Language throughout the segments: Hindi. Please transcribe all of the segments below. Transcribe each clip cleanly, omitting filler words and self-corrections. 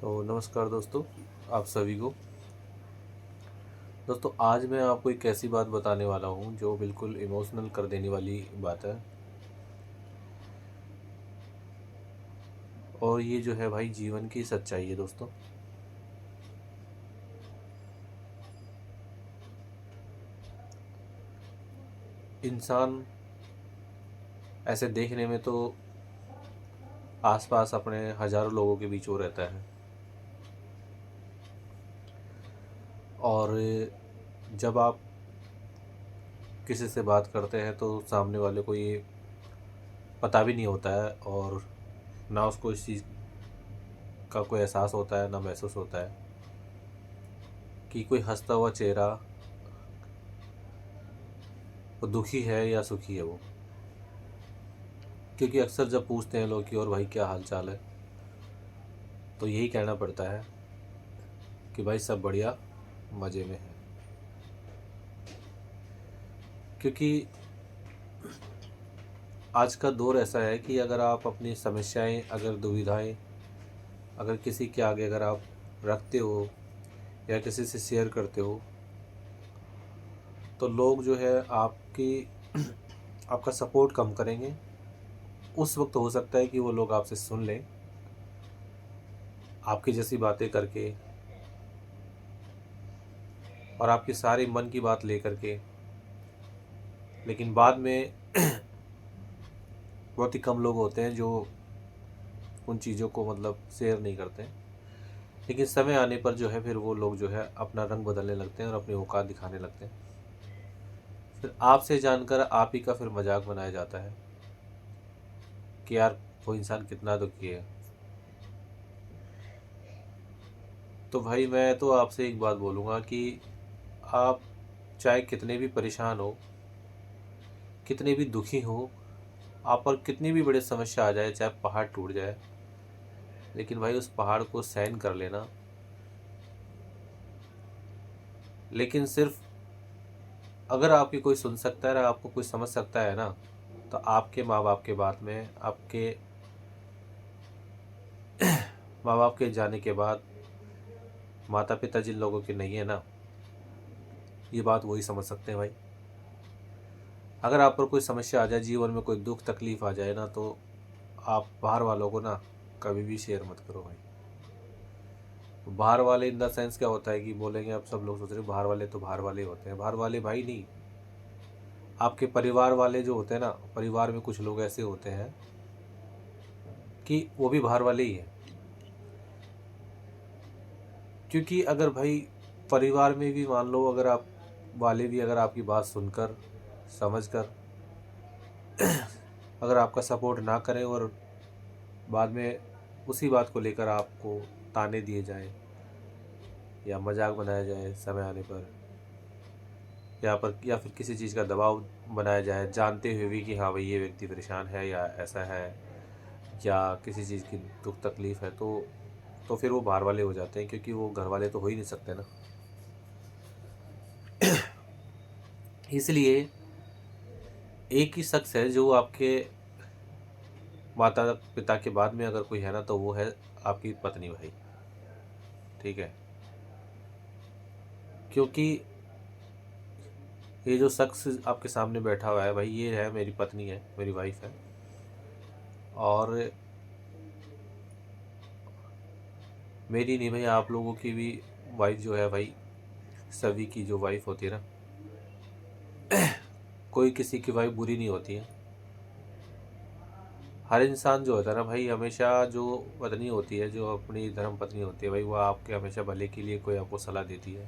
तो नमस्कार दोस्तों, आप सभी को। दोस्तों, आज मैं आपको एक ऐसी बात बताने वाला हूँ जो बिल्कुल इमोशनल कर देने वाली बात है। और ये जो है भाई जीवन की सच्चाई है दोस्तों। इंसान ऐसे देखने में तो आसपास अपने हज़ारों लोगों के बीच वो रहता है। और जब आप किसी से बात करते हैं तो सामने वाले को ये पता भी नहीं होता है, और ना उसको इस चीज़ का कोई एहसास होता है, ना महसूस होता है कि कोई हंसता हुआ चेहरा वो दुखी है या सुखी है वो। क्योंकि अक्सर जब पूछते हैं लोग कि और भाई क्या हाल चाल है, तो यही कहना पड़ता है कि भाई सब बढ़िया, मज़े में है। क्योंकि आज का दौर ऐसा है कि अगर आप अपनी समस्याएं, अगर दुविधाएं अगर किसी के आगे अगर आप रखते हो या किसी से शेयर करते हो, तो लोग जो है आपकी आपका सपोर्ट कम करेंगे। उस वक्त हो सकता है कि वो लोग आपसे सुन लें, आपकी जैसी बातें करके और आपकी सारी मन की बात ले करके, लेकिन बाद में बहुत ही कम लोग होते हैं जो उन चीज़ों को मतलब शेयर नहीं करते हैं। लेकिन समय आने पर जो है फिर वो लोग जो है अपना रंग बदलने लगते हैं और अपनी औकात दिखाने लगते हैं। फिर आपसे जानकर आप ही का फिर मजाक बनाया जाता है कि यार वो इंसान कितना दुखी है। तो भाई मैं तो आपसे एक बात बोलूँगा कि आप चाहे कितने भी परेशान हो, कितने भी दुखी हो, आप पर कितनी भी बड़ी समस्या आ जाए, चाहे पहाड़ टूट जाए, लेकिन भाई उस पहाड़ को सहन कर लेना। लेकिन सिर्फ अगर आपकी कोई सुन सकता है ना, आपको कोई समझ सकता है ना, तो आपके माँ बाप के बाद में, आपके माँ बाप के जाने के बाद माता पिता जिन लोगों के नहीं है ना, ये बात वही समझ सकते हैं भाई। अगर आप पर कोई समस्या आ जाए, जीवन में कोई दुख तकलीफ आ जाए ना, तो आप बाहर वालों को ना कभी भी शेयर मत करो भाई। बाहर वाले इन द सेंस क्या होता है कि बोलेंगे, अब सब लोग सोच रहे हैं बाहर वाले तो बाहर वाले होते हैं। बाहर वाले भाई नहीं, आपके परिवार वाले जो होते हैं ना, परिवार में कुछ लोग ऐसे होते हैं कि वो भी बाहर वाले ही हैं। क्योंकि अगर भाई परिवार में भी मान लो, अगर आप वाले भी अगर आपकी बात सुनकर, समझकर अगर आपका सपोर्ट ना करें और बाद में उसी बात को लेकर आपको ताने दिए जाएं या मजाक बनाया जाए समय आने पर, या फिर किसी चीज़ का दबाव बनाया जाए जानते हुए भी कि हाँ भाई ये व्यक्ति परेशान है या ऐसा है, या किसी चीज़ की दुख तकलीफ़ है, तो फिर वो बाहर वाले हो जाते हैं, क्योंकि वो घर वाले तो हो ही नहीं सकते ना। इसलिए एक ही शख्स है जो आपके माता पिता के बाद में अगर कोई है ना, तो वो है आपकी पत्नी भाई। ठीक है। क्योंकि ये जो शख्स आपके सामने बैठा हुआ है भाई, ये है मेरी पत्नी, है मेरी वाइफ है। और मेरी नहीं भाई, आप लोगों की भी वाइफ जो है भाई, सभी की जो वाइफ होती है ना, कोई किसी की वाइफ बुरी नहीं होती है। हर इंसान जो होता है ना भाई, हमेशा जो पत्नी होती है, जो अपनी धर्म पत्नी होती है भाई, वो आपके हमेशा भले के लिए कोई आपको सलाह देती है,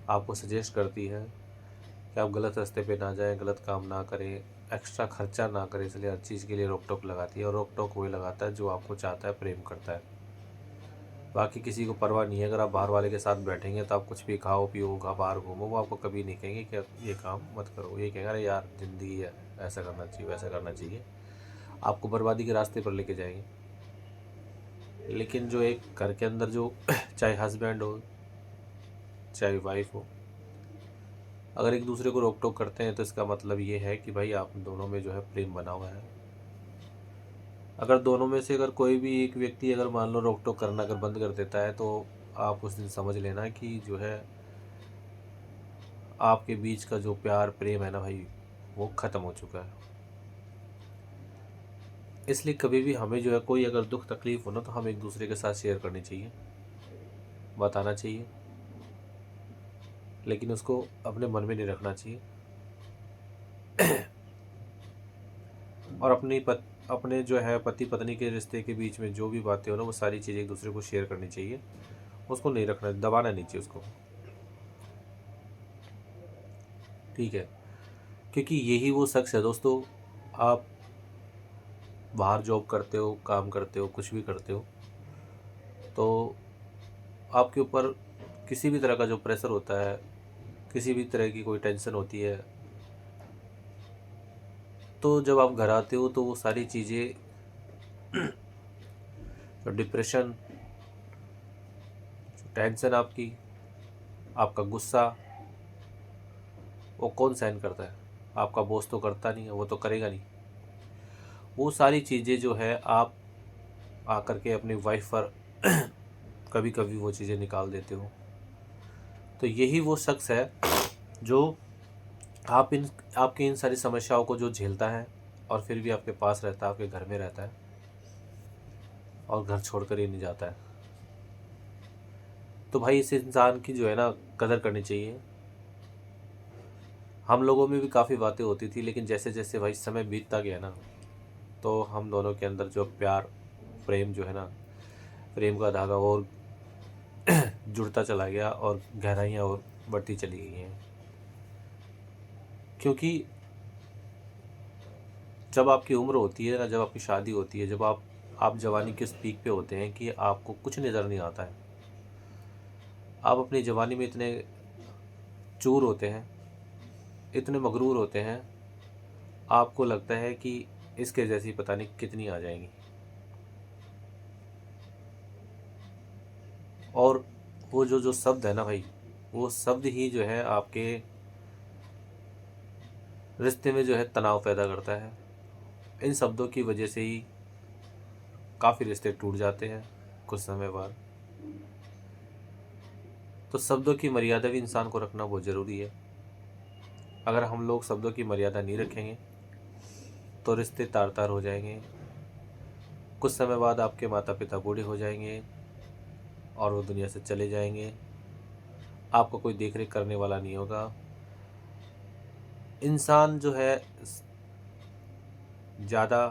आपको सजेस्ट करती है कि आप गलत रास्ते पे ना जाएं, गलत काम ना करें, एक्स्ट्रा खर्चा ना करें। इसलिए हर चीज़ के लिए रोक टोक लगाती है, और रोक टोक वही लगाता है जो आपको चाहता है, प्रेम करता है। बाकी किसी को परवाह नहीं है। अगर आप बाहर वाले के साथ बैठेंगे तो आप कुछ भी खाओ पियो, बाहर घूमो, वो आपको कभी नहीं कहेंगे कि ये काम मत करो। ये कहेंगे अरे यार ज़िंदगी है, ऐसा करना चाहिए, वैसा करना चाहिए। आपको बर्बादी के रास्ते पर लेके जाएंगे। लेकिन जो एक घर के अंदर जो चाहे हस्बैंड हो चाहे वाइफ हो, अगर एक दूसरे को रोक टोक करते हैं, तो इसका मतलब ये है कि भाई आप दोनों में जो है प्रेम बना हुआ है। अगर दोनों में से अगर कोई भी एक व्यक्ति अगर मान लो रोक टोक करना अगर बंद कर देता है, तो आप उस दिन समझ लेना कि जो है आपके बीच का जो प्यार प्रेम है ना भाई, वो ख़त्म हो चुका है। इसलिए कभी भी हमें जो है कोई अगर दुख तकलीफ़ हो ना, तो हम एक दूसरे के साथ शेयर करनी चाहिए, बताना चाहिए, लेकिन उसको अपने मन में नहीं रखना चाहिए। और अपने जो है पति पत्नी के रिश्ते के बीच में जो भी बातें हो ना, वो सारी चीज़ें एक दूसरे को शेयर करनी चाहिए। उसको नहीं रखना, दबाना नहीं चाहिए उसको, ठीक है। क्योंकि यही वो शख्स है दोस्तों, आप बाहर जॉब करते हो, काम करते हो, कुछ भी करते हो, तो आपके ऊपर किसी भी तरह का जो प्रेशर होता है, किसी भी तरह की कोई टेंशन होती है, तो जब आप घर आते हो तो वो सारी चीज़ें, जो डिप्रेशन, जो टेंशन आपकी, आपका गुस्सा, वो कौन सहन करता है? आपका बॉस तो करता नहीं है, वो तो करेगा नहीं। वो सारी चीज़ें जो है आप आकर के अपनी वाइफ पर कभी कभी वो चीज़ें निकाल देते हो। तो यही वो शख्स है जो आपकी इन सारी समस्याओं को जो झेलता है, और फिर भी आपके पास रहता है, आपके घर में रहता है, और घर छोड़कर ही नहीं जाता है। तो भाई इस इंसान की जो है ना कदर करनी चाहिए। हम लोगों में भी काफ़ी बातें होती थी, लेकिन जैसे जैसे भाई समय बीतता गया ना, तो हम दोनों के अंदर जो प्यार प्रेम जो है ना, प्रेम का धागा और जुड़ता चला गया, और गहराइयाँ और बढ़ती चली गई हैं। क्योंकि जब आपकी उम्र होती है ना, जब आपकी शादी होती है, जब आप जवानी के उस पीक पे होते हैं कि आपको कुछ नज़र नहीं आता है, आप अपनी जवानी में इतने चूर होते हैं, इतने मगरूर होते हैं, आपको लगता है कि इसके जैसी पता नहीं कितनी आ जाएंगी। और वो जो जो शब्द है ना भाई, वो शब्द ही जो है आपके रिश्ते में जो है तनाव पैदा करता है। इन शब्दों की वजह से ही काफ़ी रिश्ते टूट जाते हैं कुछ समय बाद। तो शब्दों की मर्यादा भी इंसान को रखना बहुत ज़रूरी है। अगर हम लोग शब्दों की मर्यादा नहीं रखेंगे तो रिश्ते तार तार हो जाएंगे। कुछ समय बाद आपके माता पिता बूढ़े हो जाएंगे और वो दुनिया से चले जाएंगे। आपको कोई देख रेख करने वाला नहीं होगा। इंसान जो है ज़्यादा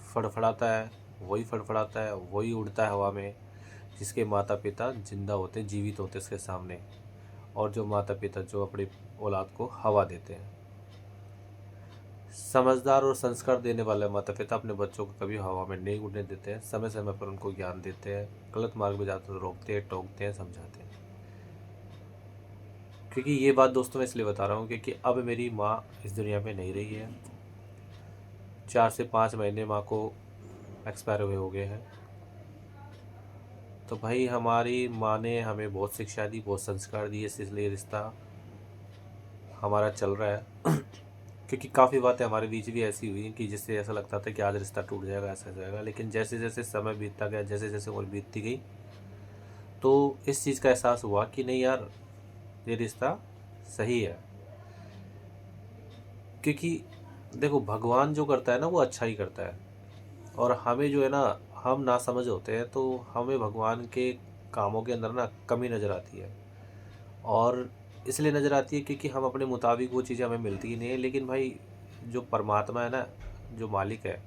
फड़फड़ाता है, वही फड़फड़ाता है, वही उड़ता है हवा में जिसके माता पिता जिंदा होते, जीवित होते उसके सामने, और जो माता पिता जो अपनी औलाद को हवा देते हैं। समझदार और संस्कार देने वाले माता पिता अपने बच्चों को कभी हवा में नहीं उड़ने देते हैं, समय समय पर उनको ज्ञान देते हैं, गलत मार्ग में जाते तो रोकते हैं, टोकते हैं, समझाते हैं। क्योंकि ये बात दोस्तों मैं इसलिए बता रहा हूँ क्योंकि अब मेरी माँ इस दुनिया में नहीं रही है। 4 से 5 महीने माँ को एक्सपायर हुए हो गए हैं। तो भाई हमारी माँ ने हमें बहुत शिक्षा दी, बहुत संस्कार दिए, इसलिए रिश्ता हमारा चल रहा है। क्योंकि काफ़ी बातें हमारे बीच भी ऐसी हुई कि जिससे ऐसा लगता था कि आज रिश्ता टूट जाएगा, ऐसा हो जाएगा, लेकिन जैसे जैसे समय बीतता गया, जैसे जैसे उम्र बीतती गई, तो इस चीज़ का एहसास हुआ कि नहीं यार, ये रिश्ता सही है। क्योंकि देखो भगवान जो करता है ना वो अच्छा ही करता है, और हमें जो है ना, हम नासमझ होते हैं तो हमें भगवान के कामों के अंदर ना कमी नज़र आती है। और इसलिए नज़र आती है क्योंकि हम अपने मुताबिक वो चीज़ें हमें मिलती ही नहीं है। लेकिन भाई जो परमात्मा है ना, जो मालिक है,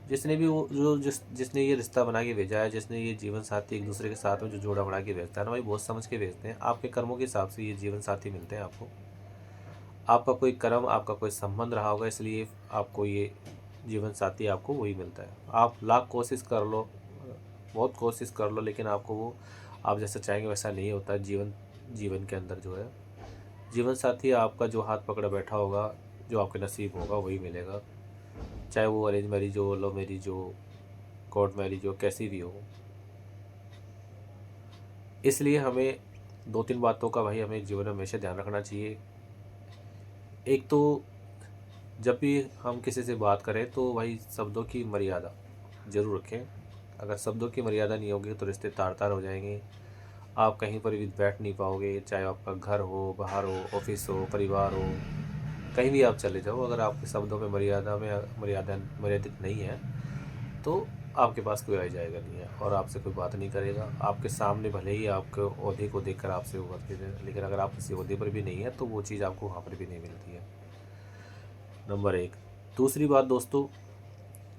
जिसने भी वो जो जिसने ये रिश्ता बना के भेजा है, जिसने ये जीवन साथी एक दूसरे के साथ में जो जोड़ा बना के भेजता है ना भाई, बहुत समझ के भेजते हैं। आपके कर्मों के हिसाब से ये जीवन साथी मिलते हैं आपको। आपका कोई कर्म, आपका कोई संबंध रहा होगा, इसलिए आपको ये जीवन साथी आपको वही मिलता है। आप लाख कोशिश कर लो, बहुत कोशिश कर लो, लेकिन आपको वो आप जैसा चाहेंगे वैसा नहीं होता है। जीवन जीवन के अंदर जो है जीवन साथी आपका जो हाथ पकड़े बैठा होगा, जो आपके नसीब होगा वही मिलेगा। चाहे वो अरेंज मैरिज हो, लव मैरिज हो, कोर्ट मैरिज हो, कैसी भी हो। इसलिए हमें 2-3 बातों का भाई हमें जीवन में हमेशा ध्यान रखना चाहिए। एक तो जब भी हम किसी से बात करें तो भाई शब्दों की मर्यादा, ज़रूर रखें। अगर शब्दों की मर्यादा नहीं होगी तो रिश्ते तार-तार हो जाएँगे। आप कहीं पर भी बैठ नहीं पाओगे, चाहे आपका घर हो, बाहर हो, ऑफ़िस हो, परिवार हो, कहीं भी आप चले जाओ, अगर आपके शब्दों में मर्यादित नहीं है, तो आपके पास कोई रह जाएगा नहीं है और आपसे कोई बात नहीं करेगा। आपके सामने भले ही आपके ओहदे को देखकर आपसे वो बात करें, लेकिन अगर आप किसी ओहदे पर भी नहीं है, तो वो चीज़ आपको वहाँ पर भी नहीं मिलती है। नंबर 1। दूसरी बात दोस्तों,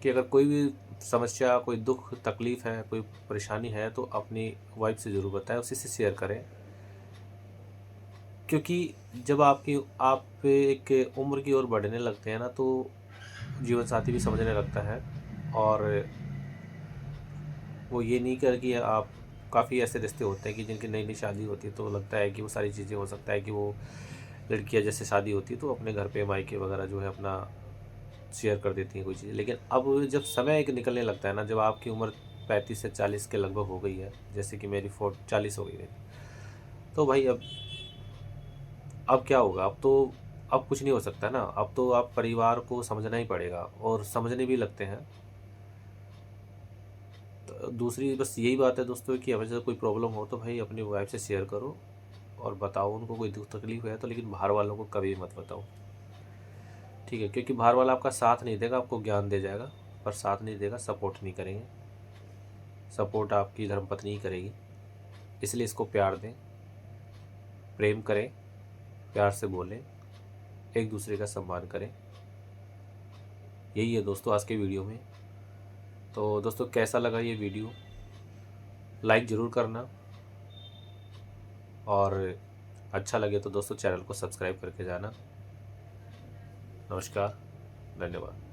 कि अगर कोई भी समस्या, कोई दुःख, तकलीफ़ है, कोई परेशानी है, तो अपनी वाइफ़ से ज़रूर बताएँ, उसी से शेयर करें। क्योंकि जब आप एक उम्र की ओर बढ़ने लगते हैं ना, तो जीवन साथी भी समझने लगता है और वो ये नहीं कर कि आप काफ़ी ऐसे रिश्ते होते हैं कि जिनकी नई-नई शादी होती है, तो लगता है कि वो सारी चीज़ें, हो सकता है कि वो लड़कियाँ जैसे शादी होती है तो अपने घर पे मायके वगैरह जो है अपना शेयर कर देती हैं कोई चीज़। लेकिन अब जब समय एक निकलने लगता है ना, जब आपकी उम्र 35 से 40 के लगभग हो गई है, जैसे कि मेरी 40 हो गई है, तो भाई अब क्या होगा? अब कुछ नहीं हो सकता ना, अब तो आप परिवार को समझना ही पड़ेगा और समझने भी लगते हैं। तो दूसरी बस यही बात है दोस्तों, कि हमेशा कोई प्रॉब्लम हो तो भाई अपनी वाइफ़ से शेयर करो और बताओ उनको, कोई दुःख तकलीफ़ है तो, लेकिन बाहर वालों को कभी मत बताओ, ठीक है? क्योंकि बाहर वाला आपका साथ नहीं देगा, आपको ज्ञान दे जाएगा, पर साथ नहीं देगा, सपोर्ट नहीं करेंगे। सपोर्ट आपकी धर्मपत्नी ही करेगी, इसलिए इसको प्यार दें, प्रेम करें, प्यार से बोलें, एक दूसरे का सम्मान करें। यही है दोस्तों आज के वीडियो में। तो दोस्तों कैसा लगा ये वीडियो? लाइक ज़रूर करना और अच्छा लगे तो दोस्तों चैनल को सब्सक्राइब करके जाना। नमस्कार, धन्यवाद।